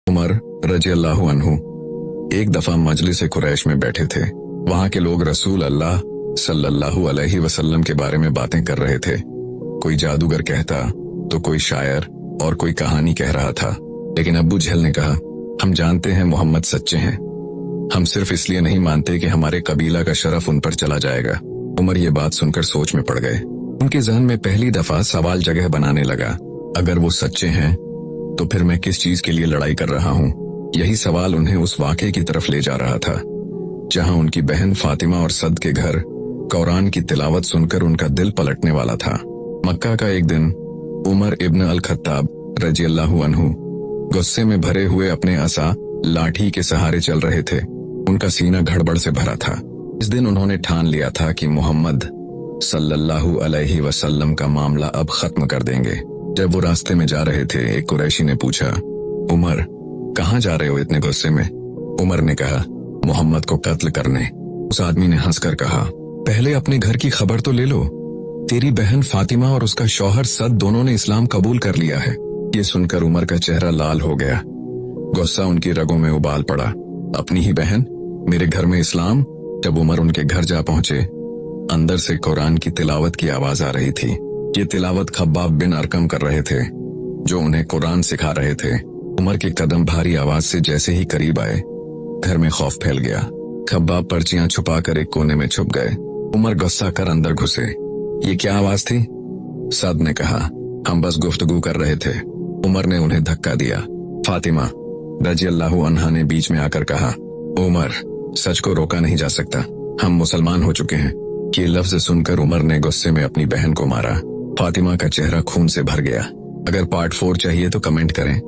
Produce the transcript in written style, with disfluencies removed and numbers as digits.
उमर रजी अल्लाहु अन्हु एक दफा मजलिस कुरैश में बैठे थे। वहां के लोग रसूल अल्लाह सल्लल्लाहु अलैहि वसल्लम के बारे में बातें कर रहे थे। कोई जादूगर कहता तो कोई शायर और कोई कहानी कह रहा था। लेकिन अब्बू जहल ने कहा, हम जानते हैं मोहम्मद सच्चे हैं। हम सिर्फ इसलिए नहीं मानते कि हमारे कबीला का शरफ उन पर चला जाएगा। उमर ये बात सुनकर सोच में पड़ गए। उनके जहन में पहली दफा सवाल जगह बनाने लगा, अगर वो सच्चे हैं तो फिर मैं किस चीज के लिए लड़ाई कर रहा हूँ। यही सवाल उन्हें उस वाक़े की तरफ ले जा रहा था जहां उनकी बहन फातिमा और सद के घर कुरान की तिलावत सुनकर उनका दिल पलटने वाला था। मक्का का एक दिन उमर इब्न अल खत्ताब रजी अल्लाहु अन्हु गुस्से में भरे हुए अपने असा लाठी के सहारे चल रहे थे। उनका सीना गड़बड़ से भरा था। इस दिन उन्होंने ठान लिया था कि मोहम्मद सल्लल्लाहु अलैहि वसल्लम का मामला अब खत्म कर देंगे। जब वो रास्ते में जा रहे थे, एक कुरैशी ने पूछा, उमर कहाँ जा रहे हो इतने गुस्से में? उमर ने कहा, मोहम्मद को कत्ल करने। उस आदमी ने हंसकर कहा, पहले अपने घर की खबर तो ले लो। तेरी बहन फातिमा और उसका शौहर सद दोनों ने इस्लाम कबूल कर लिया है। ये सुनकर उमर का चेहरा लाल हो गया। गुस्सा उनकी रगों में उबाल पड़ा। अपनी ही बहन मेरे घर में इस्लाम? जब उमर उनके घर जा पहुंचे, अंदर से कुरान की तिलावत की आवाज आ रही थी। ये तिलावत खब्बाब बिन अरकम कर रहे थे, जो उन्हें कुरान सिखा रहे थे। उमर के कदम भारी आवाज से जैसे ही करीब आए, घर में खौफ फैल गया। खब्बाब पर्चियां छुपाकर एक कोने में छुप गए। उमर गुस्सा कर अंदर घुसे। ये क्या आवाज थी? सद ने कहा, हम बस गुफ्तगू कर रहे थे। उमर ने उन्हें धक्का दिया। फातिमा रजी अल्लाहु अन्हा ने बीच में आकर कहा, उमर सच को रोका नहीं जा सकता, हम मुसलमान हो चुके हैं। ये लफ्ज सुनकर उमर ने गुस्से में अपनी बहन को मारा। फातिमा का चेहरा खून से भर गया। अगर पार्ट 4 चाहिए तो कमेंट करें।